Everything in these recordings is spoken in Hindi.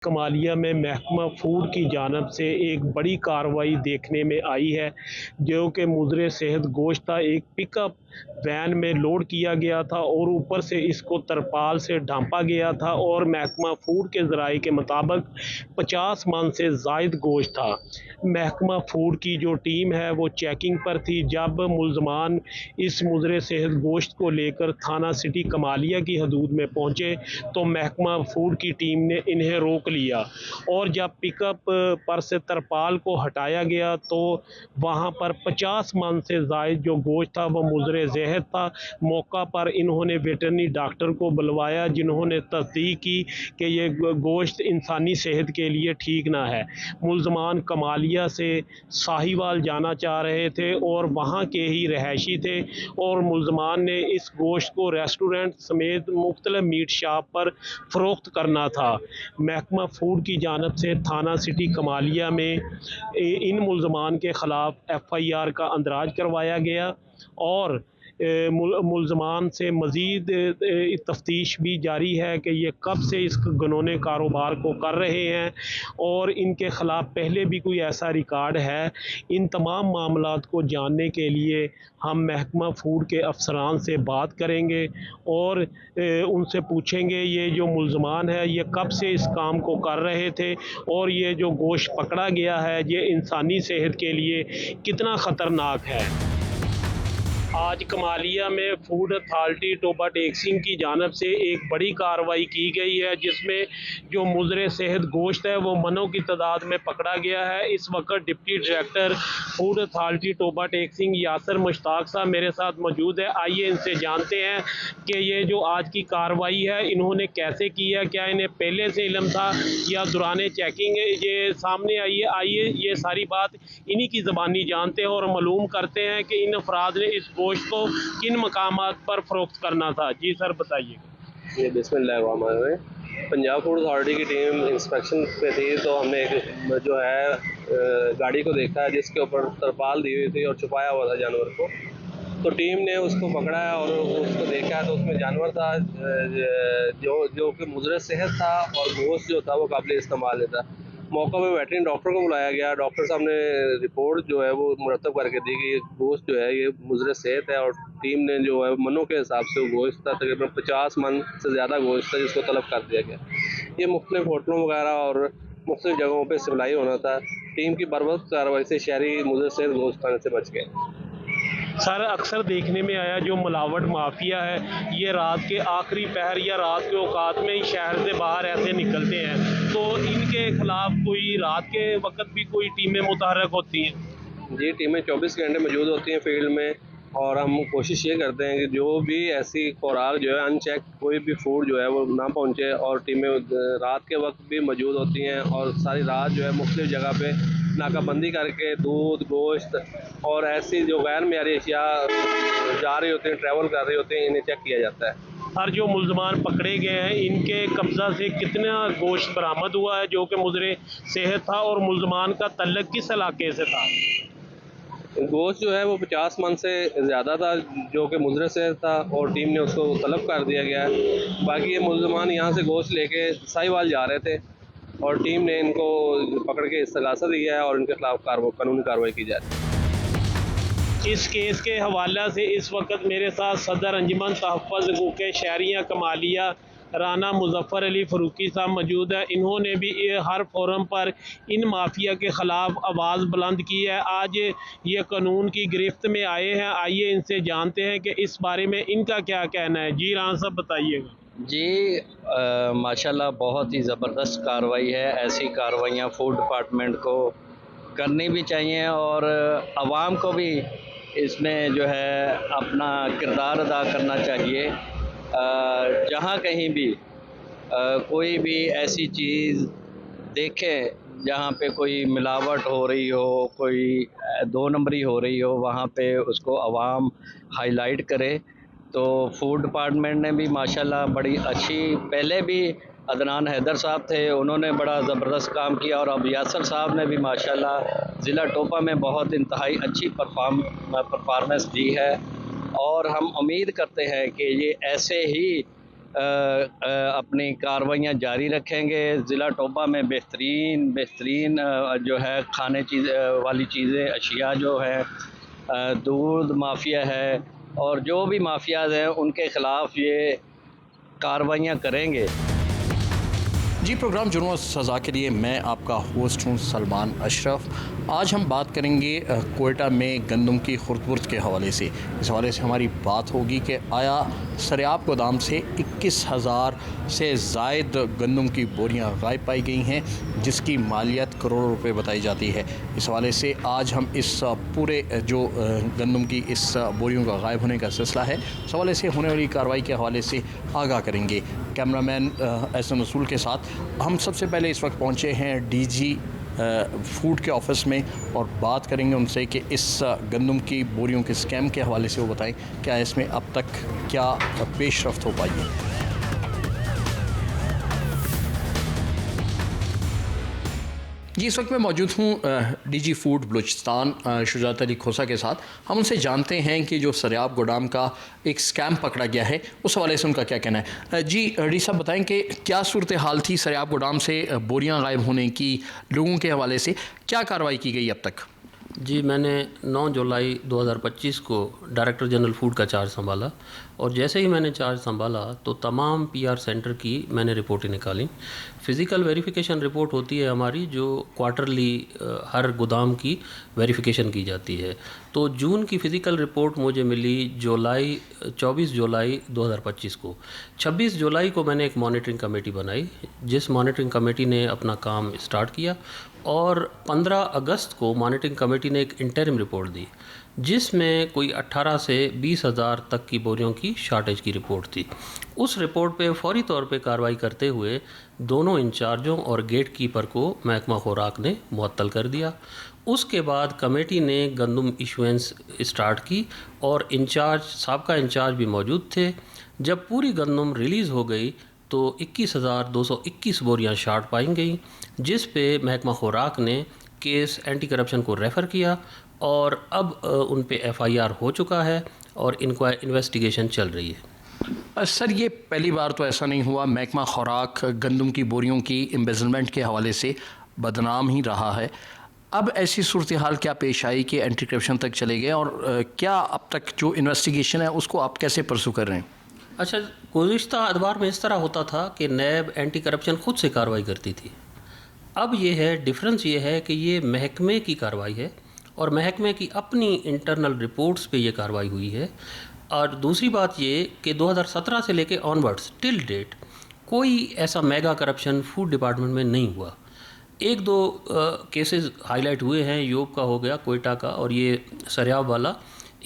कमालिया में महकमा फूड की जानिब से एक बड़ी कार्रवाई देखने में आई है, जो कि मुद्रे सेहत गोश्त था। एक पिकअप वैन में लोड किया गया था और ऊपर से इसको तरपाल से ढांपा गया था और महकमा फूड के ज़राए के मुताबिक 50 मन से ज़ायद गोश्त था। महकमा फूड की जो टीम है वो चेकिंग पर थी जब मुलजमान इस मुद्रे सेहत गोश्त को लेकर थाना सिटी कमालिया की हदूद में पहुँचे तो महकमा फूड की टीम ने इन्हें रोक लिया और जब पिकअप पर से तरपाल को हटाया गया तो वहां पर 50 मन से ज़ायद जो गोश्त था वो मुज़रे ज़हर था। मौका पर इन्होंने वेटरनरी डॉक्टर को बुलवाया जिन्होंने तस्दीक की कि ये गोश्त इंसानी सेहत के लिए ठीक ना है। मुलजमान कमालिया से साहिवाल जाना चाह रहे थे और वहाँ के ही रहायशी थे और मुलजमान ने इस गोश्त को रेस्टोरेंट समेत मुख्तलिफ मीट शॉप पर फ़रोख्त करना था। महकमा फूड की जानिब से थाना सिटी कमालिया में इन मुलजमान के ख़िलाफ़ FIR का अंदराज करवाया गया और मुलजमान से मज़ीद तफ्तीश भी जारी है कि ये कब से इस घिनौने कारोबार को कर रहे हैं और इनके ख़िलाफ़ पहले भी कोई ऐसा रिकॉर्ड है। इन तमाम मामलात को जानने के लिए हम महकमा फूड के अफसरान से बात करेंगे और उनसे पूछेंगे ये जो मुलजमान है ये कब से इस काम को कर रहे थे और ये जो गोश्त पकड़ा गया है ये इंसानी सेहत के लिए कितना ख़तरनाक है। आज कमालिया में फूड अथॉरिटी टोबा टेक्सिंग की जानिब से एक बड़ी कार्रवाई की गई है जिसमें जो मुज़रे सेहत गोश्त है वो मनों की तादाद में पकड़ा गया है। इस वक्त deputy director food authority Toba Tek Singh Yasir Mushtaq साहब मेरे साथ मौजूद है। आइए इनसे जानते हैं कि ये जो आज की कार्रवाई है इन्होंने कैसे की है, क्या इन्हें पहले से इल्म था या दौरान चेकिंग ये सामने आई है। आइए ये सारी बात इन्हीं की ज़बानी जानते हैं और मालूम करते हैं कि इन अफराद ने इस गोश्त को किन मकामात पर फ़रोख्त करना था। जी सर बताइए। ये बिस्मिल्लाह पंजाब फूड अथॉरिटी की टीम इंस्पेक्शन पे थी तो हमने एक जो है गाड़ी को देखा है जिसके ऊपर तरपाल दी हुई थी और छुपाया हुआ था जानवर को। तो टीम ने उसको पकड़ा है और उसको देखा है तो उसमें जानवर था जो कि मुज़रे सेहत था और गोश्त जो था वो काबिल इस्तेमाल नहीं था। मौका पे वेटरनरी डॉक्टर को बुलाया गया। डॉक्टर साहब ने रिपोर्ट जो है वो मुरतब करके दी कि ये गोश्त जो है ये मुज़रे सेहत है और टीम ने जो है मनों के हिसाब से वो गोश्त था तकरीबन 50 मन से ज़्यादा गोश्त था जिसको तलब कर दिया गया। ये मुख्तलिफ होटलों वगैरह और मुख्तलिफ जगहों पर सप्लाई होना था। टीम की बर्बाद कार्रवाई से शहरी मुज़रे सेहत गोश्त खाने से बच गए। सर अक्सर देखने में आया जो मिलावट माफिया है ये रात के आखिरी पहर या रात के औकात में ही शहर से बाहर ऐसे निकलते हैं, तो इनके खिलाफ कोई रात के वक्त भी कोई टीमें मुतहरक होती हैं? जी, टीमें 24 घंटे मौजूद होती हैं फील्ड में और हम कोशिश ये करते हैं कि जो भी ऐसी खुराक जो है अनचेक कोई भी फूड जो है वो ना पहुंचे और टीमें रात के वक्त भी मौजूद होती हैं और सारी रात जो है मुख्तलिफ जगह पे नाकाबंदी करके दूध गोश्त और ऐसी जो गैर मेयारी अशिया जा रही होती हैं ट्रैवल कर रही होती हैं इन्हें चेक किया जाता है। हर जो मुलजमान पकड़े गए हैं इनके कब्जा से कितना गोश्त बरामद हुआ है जो कि मुज़रे सेहत था और मुलजमान का तल्लक किस इलाके से था? गोश्त जो है वो 50 मन से ज़्यादा था जो कि मुज़रे से था और टीम ने उसको तलब कर दिया गया है। बाकी ये मुलजमान यहाँ से गोश्त लेके साहिवाल जा रहे थे और टीम ने इनको पकड़ के इस्तगासा दिया है और इनके खिलाफ कानूनी कार्रवाई की जा रही है। इस केस के हवाला से इस वक्त मेरे साथ सदर अंजुमन तहफ़्फ़ुज़ हकूक़ शहरिया कमालिया राना मुज़फ़्फ़र अली फ़ारूकी साहब मौजूद है। इन्होंने भी हर फोरम पर इन माफिया के ख़िलाफ़ आवाज़ बुलंद की है। आज ये कानून की गिरफ्त में आए हैं। आइए इनसे जानते हैं कि इस बारे में इनका क्या कहना है। जी राना साहब बताइएगा। जी माशाल्लाह बहुत ही ज़बरदस्त कार्रवाई है। ऐसी कार्रवाइयाँ फूड डिपार्टमेंट को करनी भी चाहिए और आवाम को भी इसमें जो है अपना किरदार अदा करना चाहिए। जहाँ कहीं भी कोई भी ऐसी चीज़ देखें जहाँ पे कोई मिलावट हो रही हो, कोई दो नंबरी हो रही हो, वहाँ पे उसको आवाम हाईलाइट करे। तो फूड डिपार्टमेंट ने भी माशाल्लाह बड़ी अच्छी, पहले भी अदनान हैदर साहब थे उन्होंने बड़ा ज़बरदस्त काम किया और अब यासर साहब ने भी माशाल्लाह ज़िला टोपा में बहुत इंतहाई अच्छी परफॉर्मेंस दी है और हम उम्मीद करते हैं कि ये ऐसे ही अपनी कार्रवाइयाँ जारी रखेंगे। ज़िला टोबा में बेहतरीन जो है खाने वाली चीज़ें अशिया जो है, दूध माफिया है और जो भी माफियाज़ हैं उनके ख़िलाफ़ ये कार्रवाइयाँ करेंगे। जी, प्रोग्राम जुर्म और सज़ा के लिए मैं आपका होस्ट हूँ सलमान अशरफ। आज हम बात करेंगे कोयटा में गंदम की खुर्द-बुर्द के हवाले से। इस हवाले से हमारी बात होगी कि आया सरेआब गोदाम से 21,000 से ज़ायद गंदम की बोरियां गायब पाई गई हैं, जिसकी मालियत करोड़ों रुपए बताई जाती है। इस हवाले से आज हम इस पूरे जो गंदम की इस बोरियों का गायब होने का सिलसिला है, इस हवाले से होने वाली कार्रवाई के हवाले से आगाह करेंगे कैमरामैन एहसन रसूल के साथ। हम सबसे पहले इस वक्त पहुँचे हैं डीजी फूड के ऑफिस में और बात करेंगे उनसे कि इस गंदम की बोरियों के स्कैम के हवाले से वो बताएं क्या इसमें अब तक क्या पेशरफ्त हो पाई है। जी, इस वक्त मैं मौजूद हूँ डीजी फूड बलूचिस्तान शुजात अली खोसा के साथ। हम उनसे जानते हैं कि जो सरेआब गोदाम का एक स्कैम पकड़ा गया है उस हवाले से उनका क्या कहना है। जी डी साहब, बताएं कि क्या सूरत हाल थी सरेआब गोदाम से बोरियां गायब होने की, लोगों के हवाले से क्या कार्रवाई की गई अब तक? जी, मैंने 9 जुलाई 2025 को डायरेक्टर जनरल फूड का चार्ज संभाला और जैसे ही मैंने चार्ज संभाला तो तमाम पीआर सेंटर की मैंने रिपोर्टें निकाली। फ़िज़िकल वेरिफिकेशन रिपोर्ट होती है हमारी, जो क्वार्टरली हर गोदाम की वेरिफिकेशन की जाती है। तो जून की फ़िज़िकल रिपोर्ट मुझे मिली 24 जुलाई 2025 को। 26 जुलाई को मैंने एक मॉनिटरिंग कमेटी बनाई, जिस मॉनिटरिंग कमेटी ने अपना काम स्टार्ट किया और 15 अगस्त को मॉनिटरिंग कमेटी ने एक इंटरिम रिपोर्ट दी, जिसमें कोई 18 से 20,000 तक की बोरियों की शार्टेज की रिपोर्ट थी। उस रिपोर्ट पे फौरी तौर पे कार्रवाई करते हुए दोनों इंचार्जों और गेट कीपर को महकमा खुराक ने मुअत्तल कर दिया। उसके बाद कमेटी ने गंदम इशुएंस स्टार्ट की और साबका इंचार्ज भी मौजूद थे। जब पूरी गंदम रिलीज़ हो गई तो 21,221 बोरियां शार्ट पाई गई, जिस पे महकमा खुराक ने केस एंटी करप्शन को रेफ़र किया और अब उन पे एफआईआर हो चुका है और इनका इन्वेस्टिगेशन चल रही है। सर, ये पहली बार तो ऐसा नहीं हुआ। महकमा खुराक गंदम की बोरियों की एम्बेजलमेंट के हवाले से बदनाम ही रहा है। अब ऐसी सूरत हाल क्या पेश आई कि एंटी करप्शन तक चले गए और क्या अब तक जो इन्वेस्टिगेशन है उसको आप कैसे परसू कर रहे हैं? अच्छा, गुज़िश्ता अदवार में इस तरह होता था कि नैब एंटी करप्शन खुद से कार्रवाई करती थी। अब ये है, डिफरेंस ये है कि ये महकमे की कार्रवाई है और महकमे की अपनी इंटरनल रिपोर्ट्स पे ये कार्रवाई हुई है। और दूसरी बात ये कि 2017 से लेके ऑनवर्ड्स टिल डेट कोई ऐसा मेगा करप्शन फूड डिपार्टमेंट में नहीं हुआ। एक दो केसेस हाईलाइट हुए हैं, यूब का हो गया, कोयटा का, और ये सरेआब वाला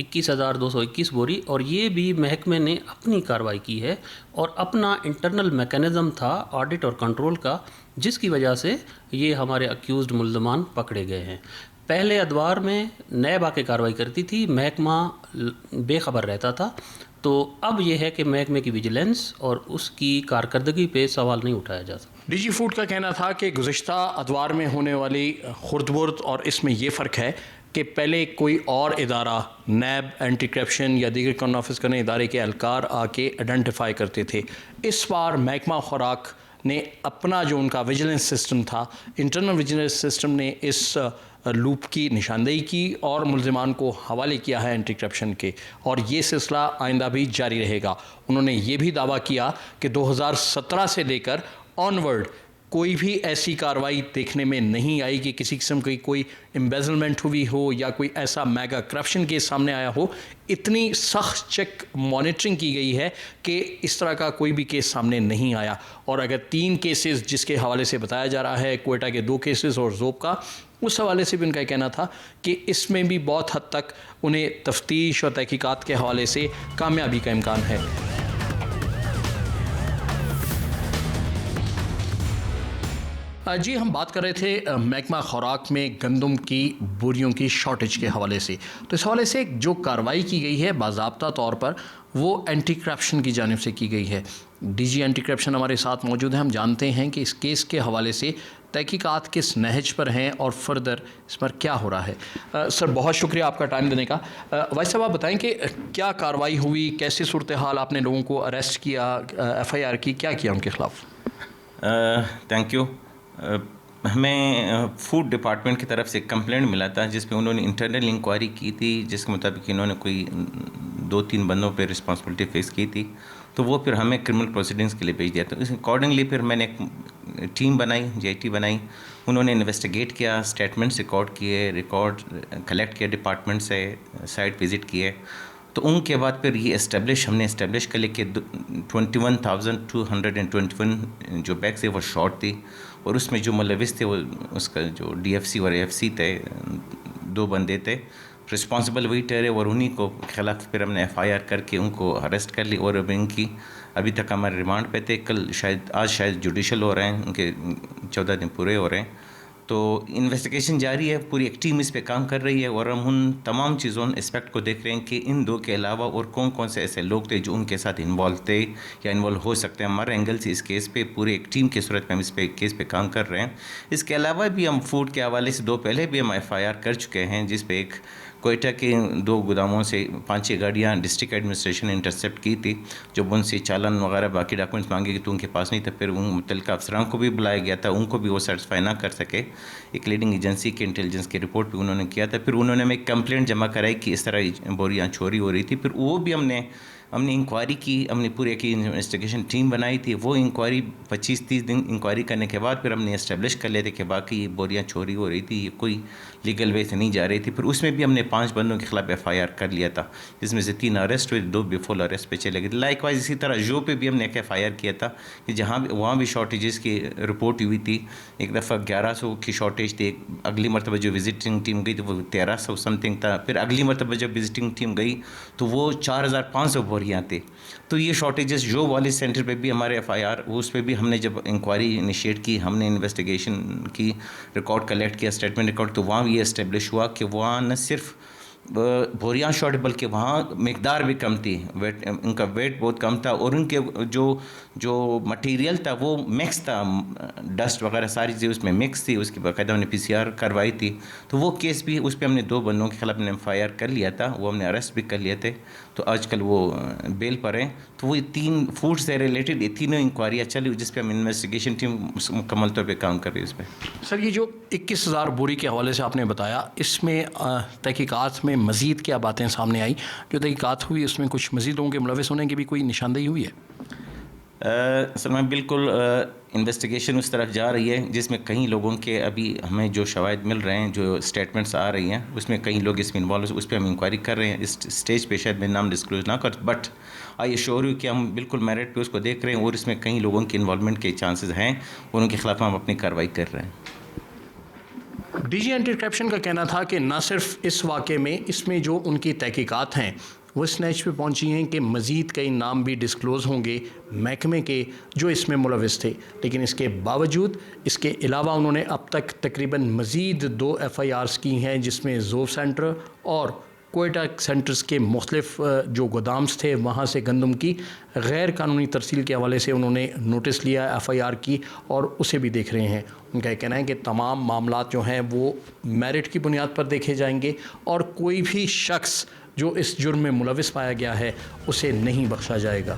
21,221 बोरी, और ये भी महकमे ने अपनी कार्रवाई की है और अपना इंटरनल मैकेनिज़्म था ऑडिट और कंट्रोल का, जिसकी वजह से ये हमारे अक्यूज़्ड मुल्ज़मान पकड़े गए हैं। पहले अदवार में नैब आके कार्रवाई करती थी, महकमा बेखबर रहता था। तो अब यह है कि महकमे की विजिलेंस और उसकी कारकर्दगी पे सवाल नहीं उठाया जा सकता। डीजी फूड का कहना था कि गुज़िश्ता अदवार में होने वाली खुर्द-बुर्द और इसमें ये फ़र्क है कि पहले कोई और इदारा, नैब, एंटी करप्शन या दीगर कानून नाफिज करने इदारे के एहलकार आके आइडेंटिफाई करते थे। इस बार महकमा खुराक ने अपना जो उनका विजिलेंस सिस्टम था, इंटरनल विजिलेंस सिस्टम ने इस लूप की निशानदेही की और मुल्ज़िमान को हवाले किया है एंटी करप्शन के, और ये सिलसिला आइंदा भी जारी रहेगा। उन्होंने ये भी दावा किया कि 2017 से लेकर ऑनवर्ड कोई भी ऐसी कार्रवाई देखने में नहीं आई कि किसी किस्म की कोई एम्बेजलमेंट हुई हो या कोई ऐसा मेगा करप्शन केस सामने आया हो। इतनी सख्त चेक मॉनिटरिंग की गई है कि इस तरह का कोई भी केस सामने नहीं आया। और अगर 3 केसेस जिसके हवाले से बताया जा रहा है, कोयटा के 2 केसेस और ज़ोब का, उस हवाले से भी उनका कहना था कि इसमें भी बहुत हद तक उन्हें तफ्तीश और तहकीकात के हवाले से कामयाबी का इम्कान है। जी, हम बात कर रहे थे महकमा खुराक में गंदम की बोरियों की शॉर्टेज के हवाले से। तो इस हवाले से जो कार्रवाई की गई है बाज़ाब्ता तौर पर, वो एंटी करप्शन की जानिब से की गई है। डीजी एंटी करप्शन हमारे साथ मौजूद हैं। हम जानते हैं कि इस केस के हवाले से तहकीकात किस नहज पर हैं और फर्दर इस पर क्या हो रहा है। सर, बहुत शुक्रिया आपका टाइम देने का। वाइस साहब, आप बताएं कि क्या कार्रवाई हुई, कैसी सूरत हाल, आपने लोगों को अरेस्ट किया, FIR की, क्या किया उनके खिलाफ? Thank you. हमें फूड डिपार्टमेंट की तरफ से कंप्लेंट मिला था जिस पे उन्होंने इंटरनल इंक्वायरी की थी, जिसके मुताबिक इन्होंने कोई 2-3 बंदों पे रिस्पॉन्सिबिलिटी फेस की थी, तो वो फिर हमें क्रिमिनल प्रोसीडिंग्स के लिए भेज दिया। तो इस अकॉर्डिंगली फिर मैंने एक टीम बनाई, JIT बनाई। उन्होंने इन्वेस्टिगेट किया, स्टेटमेंट्स रिकॉर्ड किए, रिकॉर्ड कलेक्ट किया डिपार्टमेंट से, साइट विज़िट किए। तो उनके बाद फिर ये हमने इस्टेब्लिश कर लिया कि 21,221 जो बैग्स थे वो शॉर्ट थी, और उसमें जो मुलविस थे वो उसका जो DFC और AFC थे, 2 बंदे थे, रिस्पॉन्सिबल वही ठहरे, और उन्हीं को खिलाफ फिर हमने FIR करके उनको अरेस्ट कर ली। और अब इनकी अभी तक हमारे रिमांड पे थे, कल शायद आज शायद जुडिशल हो रहे हैं, उनके 14 दिन पूरे हो रहे हैं। तो इन्वेस्टिगेशन जारी है, पूरी एक टीम इस पे काम कर रही है, और हम उन तमाम चीज़ों एस्पेक्ट को देख रहे हैं कि इन 2 के अलावा और कौन कौन से ऐसे लोग थे जो उनके साथ इन्वॉल्व थे या इन्वॉल्व हो सकते हैं। हमारे एंगल से इस केस पे पूरी एक टीम की सूरत में हम इस पे केस पे काम कर रहे हैं। इसके अलावा भी हम फूड के हवाले से 2 पहले भी हम FIR कर चुके हैं, जिस पे एक कोयटा के 2 गोदामों से 5-6 गाड़ियाँ डिस्ट्रिक्ट एडमिनिस्ट्रेशन ने इंटरसेप्ट की थी। जब उनसे चालान वगैरह बाकी डॉक्यूमेंट्स मांगे गए तो उनके पास नहीं था, फिर उन मुतल्लिक़ अफसरान को भी बुलाया गया था, उनको भी वो सेटिस्फाई ना कर सके। एक लीडिंग एजेंसी के इंटेलिजेंस की रिपोर्ट भी उन्होंने किया था। फिर उन्होंने हमें कंप्लेंट जमा कराई कि इस तरह बोरियाँ चोरी हो रही थी। फिर वो भी हमने इंक्वायरी की, हमने पूरी एक इन्वेस्टिगेशन टीम बनाई थी। वो इंक्वायरी 25-30 दिन इंक्वायरी करने के बाद फिर हमने इस्टेब्लिश कर लेते कि बाकी ये बोरियाँ चोरी हो रही थी, ये कोई लीगल वे से नहीं जा रही थी। फिर उसमें भी हमने 5 बंदों के खिलाफ FIR कर लिया था, जिसमें से 3 अरेस्ट हुए, 2 बिफोर अरेस्ट पे चले गए। लाइकवाइज इसी तरह जो पे भी हमने एक FIR किया था कि जहाँ भी वहाँ भी शॉर्टेजेस की रिपोर्ट हुई थी। एक दफ़ा 1100 की शॉर्टेज थी, अगली मरतबा जो विजिटिंग टीम गई तो वो 1300 समथिंग था। फिर अगली मरतबा जब विजिटिंग टीम गई तो वो 4500 बोरियाँ थी। तो ये शॉर्टेजेस जो वाले सेंटर पे भी हमारे FIR, उस पर भी हमने जब इंक्वायरी इनिशिएट की, हमने इन्वेस्टिगेशन की, रिकॉर्ड कलेक्ट किया, स्टेटमेंट रिकॉर्ड, तो वहाँ ये इस्टेब्लिश हुआ कि वहाँ न सिर्फ बोरियाँ शॉर्ट बल्कि वहाँ मकदार भी कम थी, वेट उनका वेट बहुत कम था, और उनके जो मटेरियल था वो मिक्स था, डस्ट वगैरह सारी चीज़ें उसमें मिक्स थी। उसकी बाकायदा हमने PCR करवाई थी। तो वो केस भी, उस पर हमने 2 बंदों के खिलाफ हमने FIR कर लिया था, वो हमने अरेस्ट भी कर लिए थे। तो आजकल वो बेल पर हैं। तो वो 3 फूड से रिलेटेड ये तीनों इंक्वायरियाँ चली, जिस पर हम इन्वेस्टिगेशन टीम मुकम्मल तौर पर काम कर रही है। उस पर सर, ये जो 21,000 बोरी के हवाले से आपने बताया, इसमें तहकीकात में मज़ीद क्या बातें सामने आई? जो तहकीकात हुई उसमें कुछ मज़ीद लोगों के मुलविस होने की भी कोई निशानदेही हुई है? सर, मैं बिल्कुल इन्वेस्टिगेशन उस तरफ जा रही है जिसमें कई लोगों के अभी हमें जो शवाहिद मिल रहे हैं, जो स्टेटमेंट्स आ रही हैं, उसमें कई लोग इसमें इन्वॉल्व हैं। उस पर हम इंक्वायरी कर रहे हैं। इस स्टेज पे शायद मैं नाम डिस्क्लोज ना कर, बट आई एश्योर यू कि हम बिल्कुल मेरिट पे उसको देख रहे हैं, और इसमें कई लोगों के इन्वॉल्वमेंट के चांसेस हैं, और उनके खिलाफ हम अपनी कार्रवाई कर रहे हैं। DG एंटी करप्शन का कहना था कि न सिर्फ इस वाक़े में, इसमें जो उनकी तहकीकात हैं वो इस नैच पे पहुंची हैं कि मज़ीद कई नाम भी डिस्क्लोज़ होंगे महकमे के जो इसमें मुलविस थे। लेकिन इसके बावजूद, इसके अलावा उन्होंने अब तक तकरीबन मज़ीद 2 FIRs की हैं, जिसमें ज़ोव सेंटर और कोयटा सेंटर्स के मुख्तलिफ जो गोदाम्स थे वहाँ से गंदम की गैर कानूनी तरसील के हवाले से उन्होंने नोटिस लिया, FIR की, और उसे भी देख रहे हैं। उनका ये कहना है कि तमाम मामलात जो हैं वो मेरिट की बुनियाद पर देखे जाएंगे, और कोई भी शख्स जो इस जुर्म में मुलविस पाया गया है उसे नहीं बख्शा जाएगा।